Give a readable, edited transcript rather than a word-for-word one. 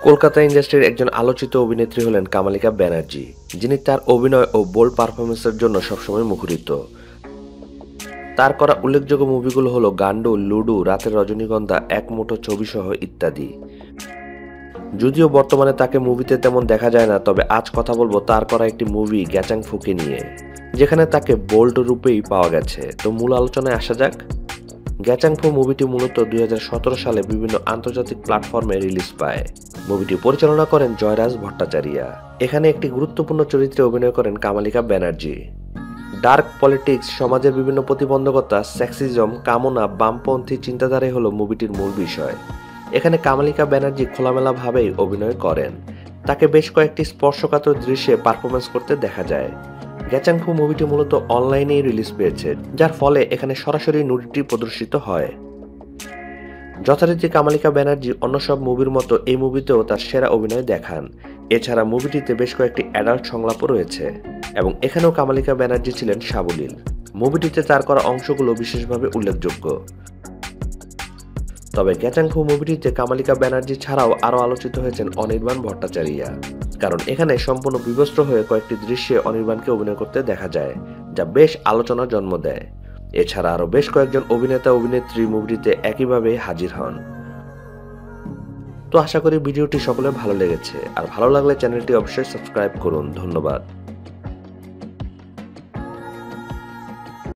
কলকাতা ইন্ডাস্ট্রির একজন আলোচিত অভিনেত্রী হলেন কামালিকা ব্যানার্জি, যিনি তার অভিনয় ও বোল্ড পারফরমেন্সের জন্য সবসময় মুখরিত। তার করা উল্লেখযোগ্য মুভিগুলো হলো গান্ডু, লুডু, রাতের রজনীগন্ধা, এক মুঠো ছবি সহ ইত্যাদি। যদিও বর্তমানে তাকে মুভিতে তেমন দেখা যায় না, তবে আজ কথা বলবো তার করা একটি মুভি গ্যাচাং ফুকে নিয়ে, যেখানে তাকে বোল্ড রূপেই পাওয়া গেছে। তো মূল আলোচনায় আসা যাক। গ্যাচাং ফু মুভিটি মূলত 2017 সালে বিভিন্ন আন্তর্জাতিক প্ল্যাটফর্মে রিলিজ পায়। মুভিটি পরিচালনা করেন জয়রাজ ভট্টাচার্য। এখানে একটি গুরুত্বপূর্ণ চরিত্রে অভিনয় করেন কামালিকা ব্যানার্জি। ডার্ক পলিটিক্স, সমাজের বিভিন্ন প্রতিবন্ধকতা, সেক্সিজম, কামনা, বামপন্থী চিন্তাধারাই হলো মুভিটির মূল বিষয়। এখানে কামালিকা ব্যানার্জি খোলামেলাভাবেই অভিনয় করেন। তাকে বেশ কয়েকটি স্পর্শকাতর দৃশ্যে পারফরমেন্স করতে দেখা যায়। গ্যাচাং ফু মুভিটি মূলত অনলাইনেই রিলিজ পেয়েছে, যার ফলে এখানে সরাসরি নুডিটি প্রদর্শিত হয়। যথারীতি কামালিকা ব্যানার্জি অন্য সব মুভির মতো এই মুভিতেও তার সেরা অভিনয় দেখান। এছাড়া মুভিটিতে বেশ কয়েকটি অ্যাডাল্ট সংলাপও রয়েছে এবং এখানেও কামালিকা ব্যানার্জি ছিলেন সাবলীল। মুভিটিতে তার করা অংশগুলো বিশেষভাবে উল্লেখযোগ্য। তবে গ্যাচাং ফু মুভিটিতে কামালিকা ব্যানার্জি ছাড়াও আরও আলোচিত হয়েছেন অনির্বাণ ভট্টাচার্য, কারণ এখানে সম্পূর্ণ বিবস্ত্র হয়ে কয়েকটি দৃশ্যে অনির্বাণকে অভিনয় করতে দেখা যায়, যা বেশ আলোচনার জন্ম দেয়। এছাড়া আরও বেশ কয়েকজন অভিনেতা অভিনেত্রী মুভিটিতে একইভাবে হাজির হন। তো আশা করি ভিডিওটি সকলের ভালো লেগেছে, আর ভালো লাগলে চ্যানেলটি অবশ্যই সাবস্ক্রাইব করুন। ধন্যবাদ।